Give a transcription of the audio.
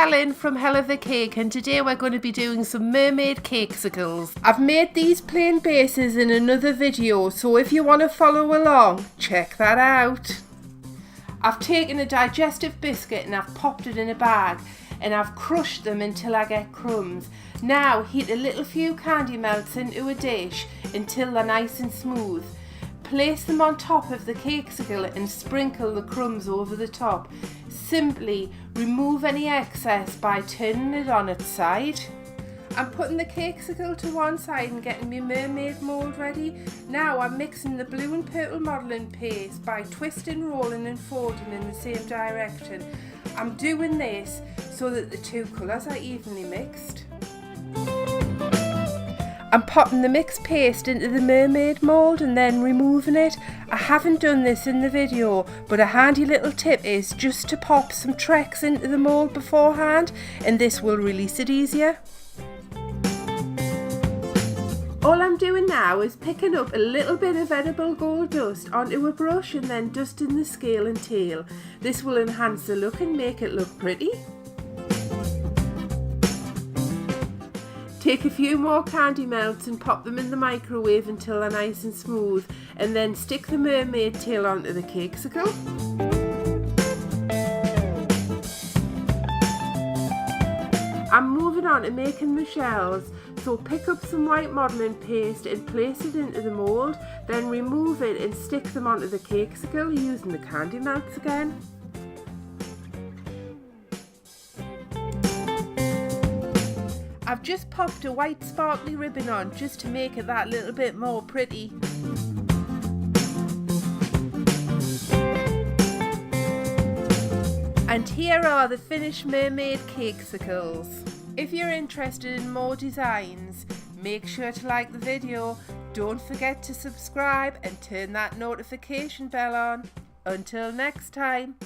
Helen from Hella the Cake, and today we're going to be doing some mermaid cakesicles. I've made these plain bases in another video, so if you want to follow along, check that out. I've taken a digestive biscuit and I've popped it in a bag and I've crushed them until I get crumbs. Now heat a little few candy melts into a dish until they're nice and smooth. Place them on top of the cakesicle and sprinkle the crumbs over the top. Simply remove any excess by turning it on its side. I'm putting the cakesicle to one side and getting my mermaid mould ready. Now I'm mixing the blue and purple modelling paste by twisting, rolling and folding in the same direction. I'm doing this so that the two colours are evenly mixed. I'm popping the mixed paste into the mermaid mould and then removing it. I haven't done this in the video, but a handy little tip is just to pop some Trex into the mould beforehand, and this will release it easier. All I'm doing now is picking up a little bit of edible gold dust onto a brush and then dusting the scale and tail. This will enhance the look and make it look pretty. Take a few more candy melts and pop them in the microwave until they're nice and smooth, and then stick the mermaid tail onto the cakesicle. I'm moving on to making the shells, so pick up some white modelling paste and place it into the mould, then remove it and stick them onto the cakesicle using the candy melts again. I've just popped a white sparkly ribbon on just to make it that little bit more pretty. And here are the finished mermaid cakesicles. If you're interested in more designs, make sure to like the video, don't forget to subscribe and turn that notification bell on. Until next time.